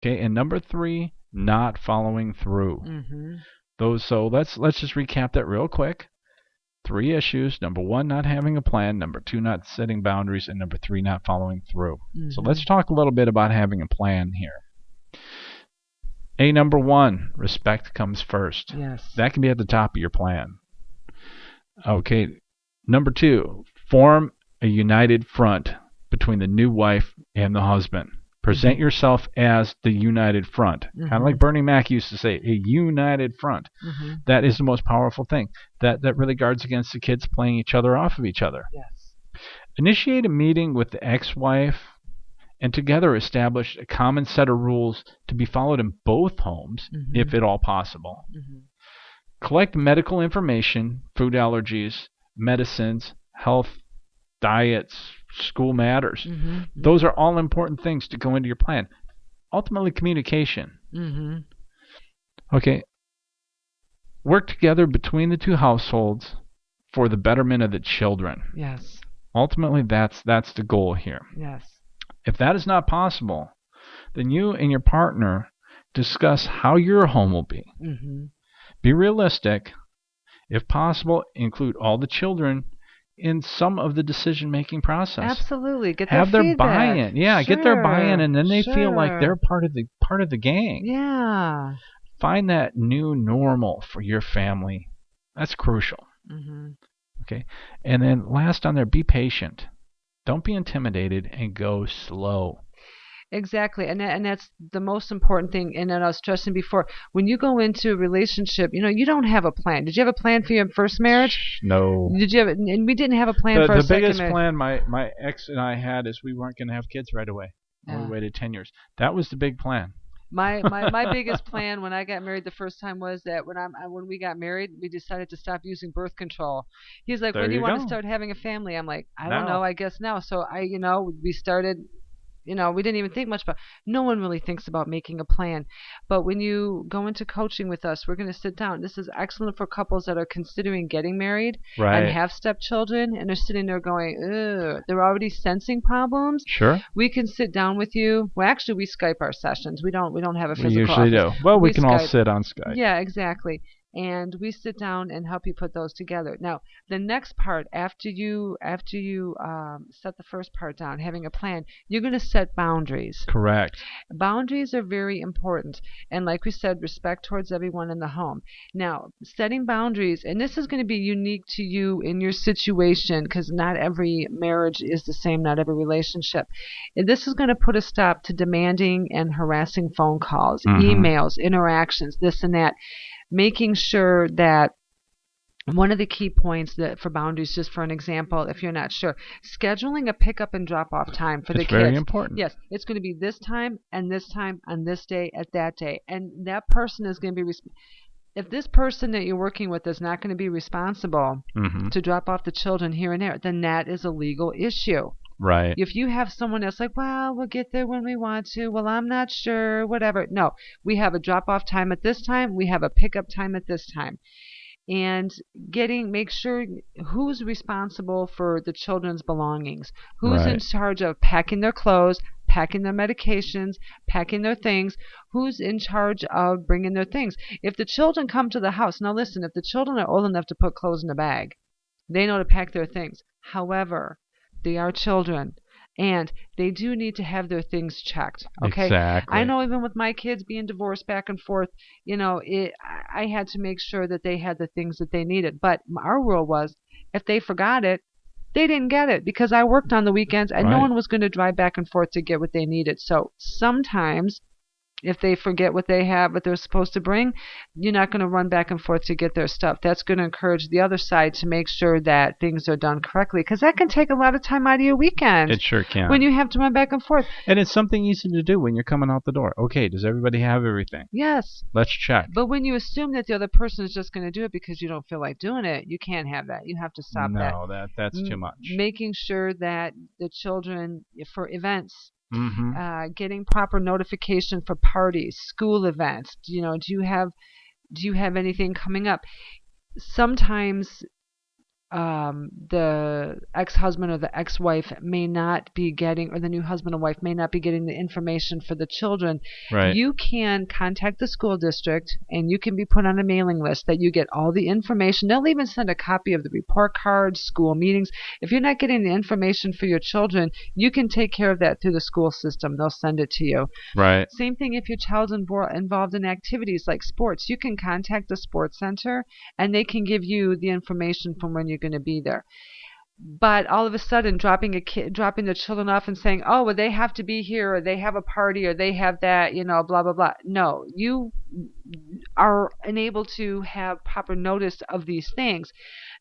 Okay, and number 3, not following through. So let's just recap that real quick. 3 issues. Number 1, not having a plan. Number 2, not setting boundaries. And number 3, not following through. So let's talk a little bit about having a plan here. Number 1, respect comes first. Yes. That can be at the top of your plan. Okay. Number 2, form a united front between the new wife and the husband. Present yourself as the united front. Kind of like Bernie Mac used to say, a united front. That is the most powerful thing. That really guards against the kids playing each other off of each other. Yes. Initiate a meeting with the ex-wife and together establish a common set of rules to be followed in both homes, if at all possible. Collect medical information, food allergies, medicines, health, diets, school matters. Those are all important things to go into your plan. Ultimately, communication. Okay. Work together between the 2 households for the betterment of the children. Yes. Ultimately, that's the goal here. Yes. If that is not possible, then you and your partner discuss how your home will be. Be realistic. If possible, include all the children in some of the decision-making process. Absolutely. Have their feedback. buy-in. Yeah, get their buy-in, and then they feel like they're part of the gang. Yeah. Find that new normal for your family. That's crucial. Okay. And then last on there, be patient. Don't be intimidated and go slow. Exactly, and that's the most important thing. And I was stressing before, when you go into a relationship, you don't have a plan. Did you have a plan for your first marriage? No. Did you have? And we didn't have a plan for our second marriage. The biggest plan my ex and I had is we weren't going to have kids right away. We waited 10 years. That was the big plan. My biggest plan when I got married the first time was that when we got married, we decided to stop using birth control. He's like, when do you want to start having a family? I'm like, I don't know. I guess now. So we started. We didn't even think much about it. No one really thinks about making a plan. But when you go into coaching with us, we're going to sit down. This is excellent for couples that are considering getting married and have stepchildren, and they're sitting there going, ugh, they're already sensing problems. Sure. We can sit down with you. Well, actually, we Skype our sessions. We don't have a physical We usually office. do. Well, we can all sit on Skype. Yeah, exactly. And we sit down and help you put those together. Now, the next part, after you set the first part down, having a plan, you're going to set boundaries. Correct. Boundaries are very important. And like we said, respect towards everyone in the home. Now, setting boundaries, and this is going to be unique to you in your situation, because not every marriage is the same, not every relationship. And this is going to put a stop to demanding and harassing phone calls, emails, interactions, this and that. Making sure that one of the key points that for boundaries, just for an example, if you're not sure, scheduling a pickup and drop off time for the kids. It's very important. Yes, it's going to be this time on this day at that day, and that person is going to be. If this person that you're working with is not going to be responsible to drop off the children here and there, then that is a legal issue. Right. If you have someone that's like, well, we'll get there when we want to. Well, I'm not sure, whatever. No, we have a drop-off time at this time. We have a pickup time at this time. And make sure who's responsible for the children's belongings. Who's in charge of packing their clothes, packing their medications, packing their things. Who's in charge of bringing their things. If the children come to the house, now listen, if the children are old enough to put clothes in a bag, they know to pack their things. However, they are children, and they do need to have their things checked. Okay, exactly. I know even with my kids being divorced back and forth, I had to make sure that they had the things that they needed. But our rule was, if they forgot it, they didn't get it, because I worked on the weekends, and no one was going to drive back and forth to get what they needed. So sometimes, if they forget what they're supposed to bring, you're not going to run back and forth to get their stuff. That's going to encourage the other side to make sure that things are done correctly, because that can take a lot of time out of your weekend. It sure can. When you have to run back and forth. And it's something easy to do when you're coming out the door. Okay, does everybody have everything? Yes. Let's check. But when you assume that the other person is just going to do it because you don't feel like doing it, you can't have that. You have to stop that. No, that's too much. Making sure that the children, for events, getting proper notification for parties, school events. Do you have anything coming up? Sometimes the ex-husband or the ex-wife may not be getting, or the new husband or wife may not be getting the information for the children, Right. you can contact the school district and you can be put on a mailing list that you get all the information. They'll even send a copy of the report cards, school meetings. If you're not getting the information for your children, you can take care of that through the school system. They'll send it to you. Right. Same thing if your child's involved in activities like sports. You can contact the sports center and they can give you the information from when you're going to be there. But all of a sudden, dropping the children off and saying, "Oh, well, they have to be here, or they have a party, or they have that, blah blah blah." No, you are enabled to have proper notice of these things.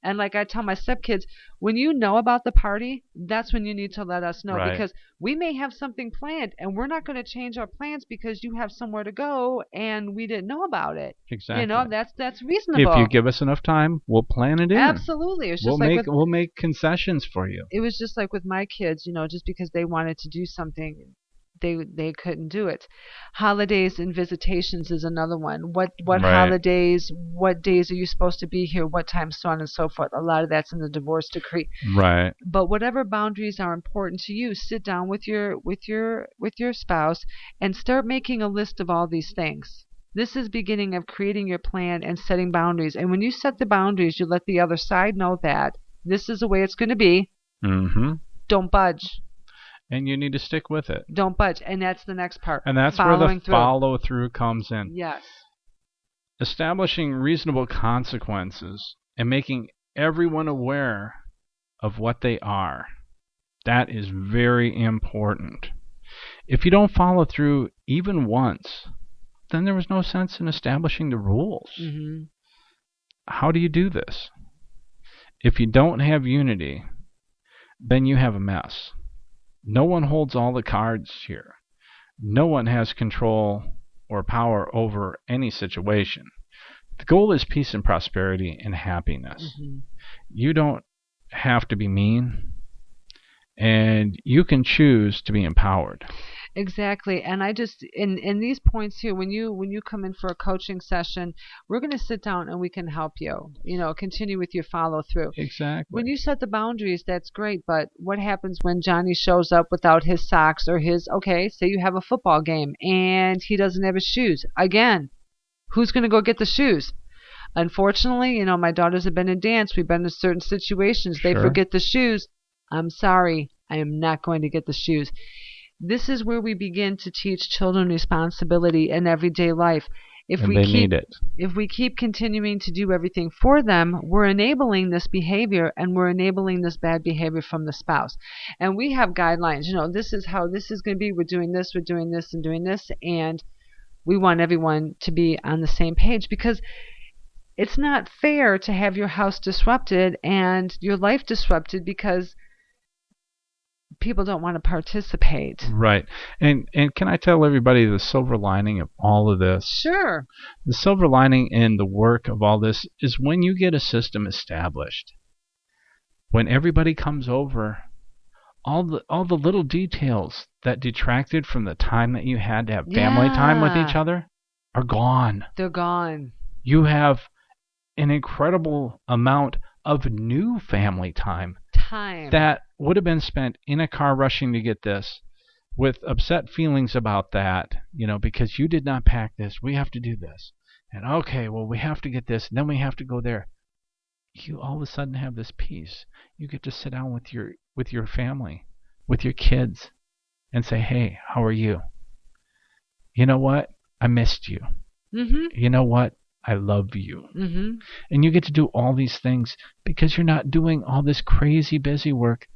And like I tell my stepkids, when you know about the party, that's when you need to let us know. Right. Because we may have something planned and we're not going to change our plans because you have somewhere to go and we didn't know about it. Exactly. That's reasonable. If you give us enough time, we'll plan it in. Absolutely. It's just we'll make concessions for you. It was just like with my kids, just because they wanted to do something, they couldn't do it. Holidays and visitations is another one. What Right. holidays, what days are you supposed to be here, what time, so on and so forth. A lot of that's in the divorce decree. Right. But whatever boundaries are important to you, sit down with your spouse and start making a list of all these things. This is beginning of creating your plan and setting boundaries. And when you set the boundaries, you let the other side know that this is the way it's going to be. Mm-hmm. Don't budge. And you need to stick with it. Don't budge. And that's the next part. And that's where the follow-through comes in. Yes. Establishing reasonable consequences and making everyone aware of what they are. That is very important. If you don't follow through even once, then there was no sense in establishing the rules. Mm-hmm. How do you do this? If you don't have unity, then you have a mess. No one holds all the cards here. No one has control or power over any situation. The goal is peace and prosperity and happiness. Mm-hmm. You don't have to be mean, and you can choose to be empowered. Exactly. And I just in these points here, when you come in for a coaching session, we're going to sit down and we can help you. Continue with your follow through. Exactly. When you set the boundaries, that's great. But what happens when Johnny shows up without his socks or say you have a football game and he doesn't have his shoes? Again, who's going to go get the shoes? Unfortunately, my daughters have been in dance. We've been in certain situations. They forget the shoes. I'm sorry. I am not going to get the shoes. This is where we begin to teach children responsibility in everyday life. If we keep continuing to do everything for them, we're enabling this behavior and we're enabling this bad behavior from the spouse. And we have guidelines. This is how this is going to be. We're doing this, and doing this. And we want everyone to be on the same page because it's not fair to have your house disrupted and your life disrupted because people don't want to participate. Right. And can I tell everybody the silver lining of all of this? Sure. The silver lining in the work of all this is when you get a system established, when everybody comes over, all the little details that detracted from the time that you had to have family time with each other are gone. They're gone. You have an incredible amount of new family time that would have been spent in a car rushing to get this, with upset feelings about that, because you did not pack this. We have to do this. And okay, well, we have to get this, and then we have to go there. You all of a sudden have this peace. You get to sit down with your family, with your kids, and say, hey, how are you? You know what? I missed you. Mm-hmm. You know what? I love you. Mm-hmm. And you get to do all these things because you're not doing all this crazy busy work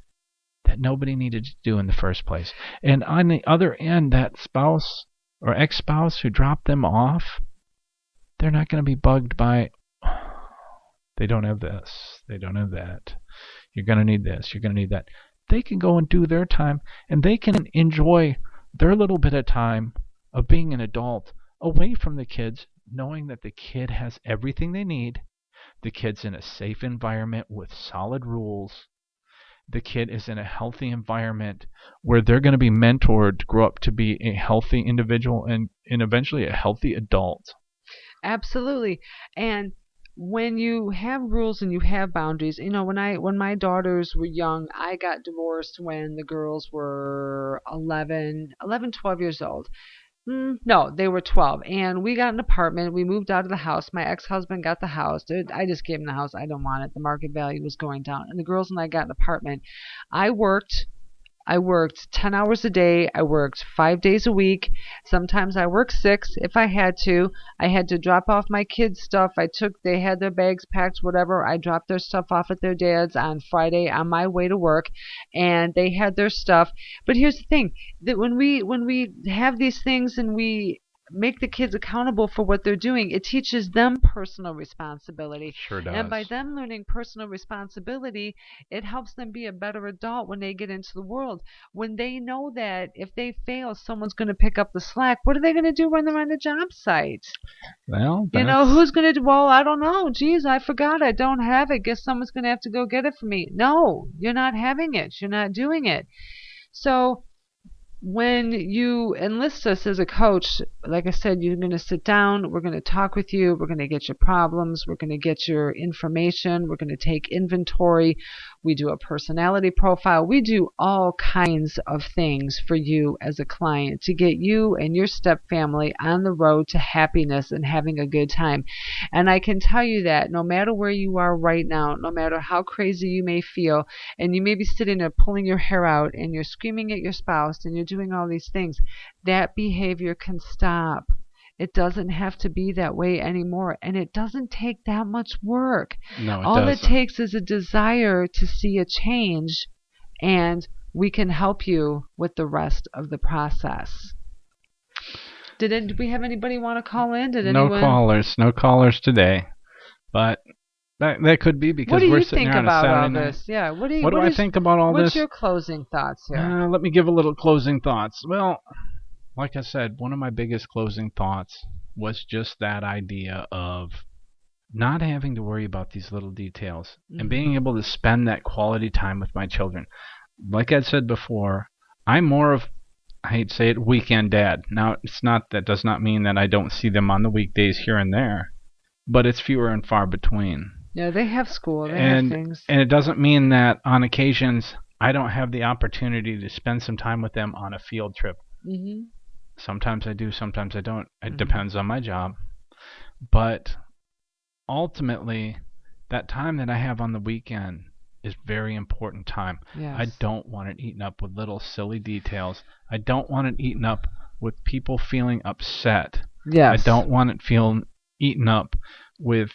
that nobody needed to do in the first place. And on the other end, that spouse or ex-spouse who dropped them off, they're not going to be bugged by, they don't have this, they don't have that. You're going to need this, you're going to need that. They can go and do their time, and they can enjoy their little bit of time of being an adult away from the kids, knowing that the kid has everything they need. The kid's in a safe environment with solid rules. The kid is in a healthy environment where they're going to be mentored to grow up to be a healthy individual and eventually a healthy adult. Absolutely. And when you have rules and you have boundaries, when my daughters were young, I got divorced when the girls were 12 years old. No, they were 12. And we got an apartment. We moved out of the house. My ex-husband got the house. I just gave him the house. I don't want it. The market value was going down. And the girls and I got an apartment. I worked. I worked 10 hours a day. I worked 5 days a week. Sometimes I worked 6 if I had to. I had to drop off my kids' stuff. They had their bags packed, whatever. I dropped their stuff off at their dad's on Friday on my way to work, and they had their stuff. But here's the thing, that when we have these things and we make the kids accountable for what they're doing, it teaches them personal responsibility. Sure does. And by them learning personal responsibility, it helps them be a better adult when they get into the world. When they know that if they fail, someone's going to pick up the slack, what are they going to do when they're on the job site? Well, who's going to do, well, I don't know. Geez, I forgot. I don't have it. Guess someone's going to have to go get it for me. No, you're not having it. You're not doing it. So when you enlist us as a coach, like I said, you're going to sit down, we're going to talk with you, we're going to get your problems, we're going to get your information, we're going to take inventory, we do a personality profile, we do all kinds of things for you as a client to get you and your step family on the road to happiness and having a good time. And I can tell you that no matter where you are right now, no matter how crazy you may feel, and you may be sitting there pulling your hair out and you're screaming at your spouse and you're doing all these things, that behavior can stop. It doesn't have to be that way anymore, and it doesn't take that much work. No, it all doesn't. It takes is a desire to see a change, and we can help you with the rest of the process. Did we have anybody want to call in? No callers today, but that could be because we're sitting here on a Saturday night. This? Yeah, what do I think about all this? What's your closing thoughts here? Let me give a little closing thoughts. Well, like I said, one of my biggest closing thoughts was just that idea of not having to worry about these little details and being able to spend that quality time with my children. Like I said before, I'm more of, I hate to say it, weekend dad. Now, that does not mean that I don't see them on the weekdays here and there, but it's fewer and far between. Yeah, they have school, they have things. And it doesn't mean that on occasions I don't have the opportunity to spend some time with them on a field trip. Mm-hmm. Sometimes I do, sometimes I don't. It depends on my job. But ultimately, that time that I have on the weekend is very important time. Yes. I don't want it eaten up with little silly details. I don't want it eaten up with people feeling upset. Yes. I don't want it eaten up with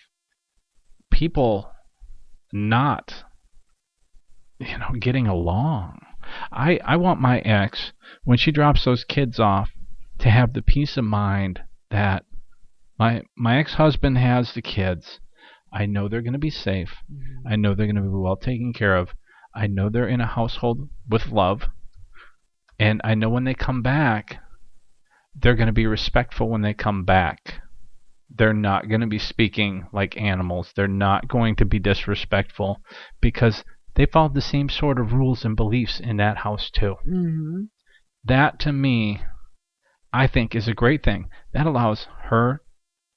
people not, getting along. I want my ex, when she drops those kids off, to have the peace of mind that my ex-husband has the kids. I know they're going to be safe. I know they're going to be well taken care of. I know they're in a household with love. And I know when they come back, they're going to be respectful when they come back. They're not going to be speaking like animals. They're not going to be disrespectful because they follow the same sort of rules and beliefs in that house too. Mm-hmm. That, to me, I think is a great thing. That allows her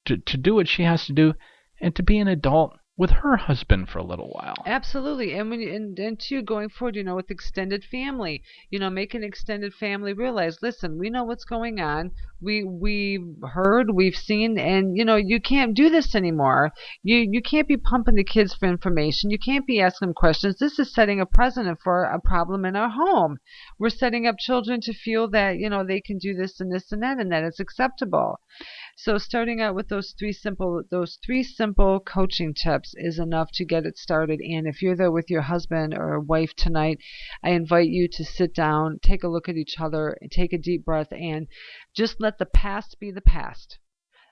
to do what she has to do and to be an adult with her husband for a little while. Absolutely. And and too, going forward, with extended family, make an extended family realize, listen, we know what's going on. We've heard, we've seen, and you can't do this anymore. You can't be pumping the kids for information. You can't be asking them questions. This is setting a precedent for a problem in our home. We're setting up children to feel that, they can do this and this and that it's acceptable. So starting out with those three simple coaching tips is enough to get it started. And if you're there with your husband or wife tonight, I invite you to sit down, take a look at each other, and take a deep breath, and just let the past be the past.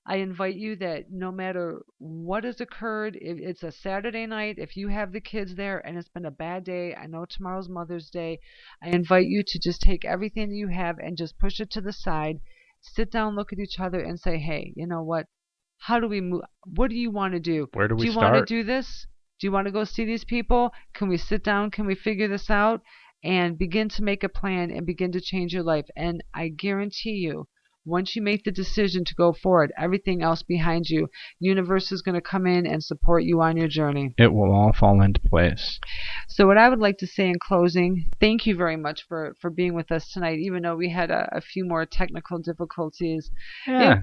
I invite you that no matter what has occurred, if it's a Saturday night, if you have the kids there and it's been a bad day, I know tomorrow's Mother's Day, I invite you to just take everything that you have and just push it to the side. Sit down, look at each other, and say, hey, you know what? How do we move? What do you want to do? Where do we start? Do you want to do this? Do you want to go see these people? Can we sit down? Can we figure this out? And begin to make a plan and begin to change your life. And I guarantee you, once you make the decision to go forward, everything else behind you, universe is going to come in and support you on your journey. It will all fall into place. So what I would like to say in closing, thank you very much for being with us tonight, even though we had a few more technical difficulties. Yeah.